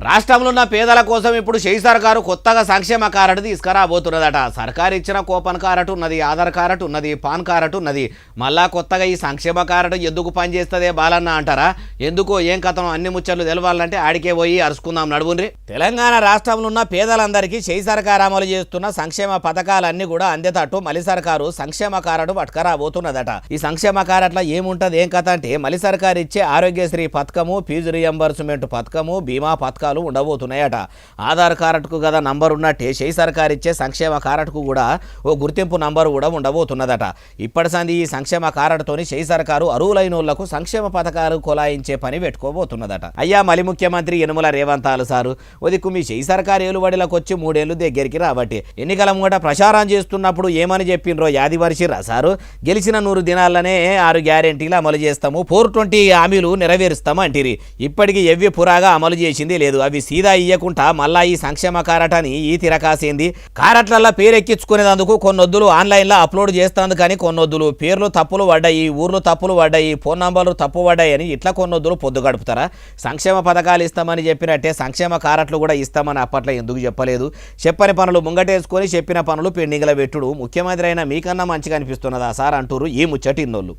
రాష్ట్రంలో ఉన్న పేదల కోసం ఇప్పుడు షెయి సర్కారు కొత్తగా సంక్షేమ కార్డు తీసుకురాబోతున్నదట. సర్కారు ఇచ్చిన కూపన్ కార్డు ఉన్నది, ఆధార్ కార్డు ఉన్నది, పాన్ కార్డు ఉన్నది. మళ్ళా కొత్తగా ఈ సంక్షేమ కార్డు ఎందుకు పనిచేస్తుందే బాలన్న అంటారా? ఎందుకో ఏం కథనం అన్ని ముచ్చట్లు తెలవాలంటే ఆడికే పోయి అరుచుకుందాం నడువుండ్రి. తెలంగాణ రాష్ట్రంలో ఉన్న పేదలందరికీ షెయి సర్కారు అమలు చేస్తున్న సంక్షేమ పథకాలన్నీ కూడా అందేటట్టు మలి సర్కారు సంక్షేమ కార్డు పట్టుకురాబోతున్నదట. ఈ సంక్షేమ కార్డులో ఏముంటది ఏం కథ అంటే మలి సర్కారు ఇచ్చే ఆరోగ్యశ్రీ పథకము, ఫీజు రియంబర్స్మెంట్ పథకము, బీమా పథకం ఉండబోతున్నాయట. ఆధార్ కార్డుకు కదా నంబర్ ఉన్నట్టే షెయి సర్కార్ ఇచ్చే సంక్షేమ కార్డుకు కూడా ఓ గుర్తింపు నంబర్ కూడా ఉండబోతున్నదట. ఇప్పటి సంది ఈ సంక్షేమ కార్డుతోని షెయి సర్కారు అరువులైనోళ్లకు సంక్షేమ పథకాలు కొలాయించే పని పెట్టుకోబోతున్నదట. అయ్యా మలి ముఖ్యమంత్రి యనుమల రేవంత్ సారు ఒదిక్కు మీ షెయి సర్కారు ఏలుబడిలకు వచ్చి 3 ఏళ్లు దగ్గరికి రాబట్టి ఎన్నికల ముంగట ప్రచారం చేస్తున్నప్పుడు ఏమని చెప్పిండ్రో యాదివర్షిరా సారు? గెలిచిన 100 దినాలనే 6 గ్యారెంటీలు అమలు చేస్తాము, 420 హామీలు నెరవేరుస్తాము అంటిరి. ఇప్పటికీ ఎవ్వి పురాగా అమలు చేసింది లేదు. అవి సీదా ఇయ్యకుండా మళ్ళా ఈ సంక్షేమ కారటని ఈ తిరకాసేంది. కారట్లల్లో పేరెక్కించుకునేందుకు కొన్నొద్దులు ఆన్లైన్లో అప్లోడ్ చేస్తాంది, కానీ కొన్నొద్దులు పేర్లు తప్పులు పడ్డాయి, ఊర్లు తప్పులు పడ్డాయి, ఫోన్ నంబర్లు తప్పు పడ్డాయి అని ఇట్లా కొన్నొద్దులు పొద్దు గడుపుతారా? సంక్షేమ పథకాలు ఇస్తామని చెప్పినట్టే సంక్షేమ కారట్లు కూడా ఇస్తామని అప్పట్లో ఎందుకు చెప్పలేదు? చెప్పని పనులు ముంగటేసుకొని చెప్పిన పనులు పెండింగ్ల పెట్టుడు ముఖ్యమంత్రి అయినా మీకన్నా మంచిగా అనిపిస్తున్నదా సార్ అంటూరు ఈ ముచ్చటి ఇన్నోళ్ళు.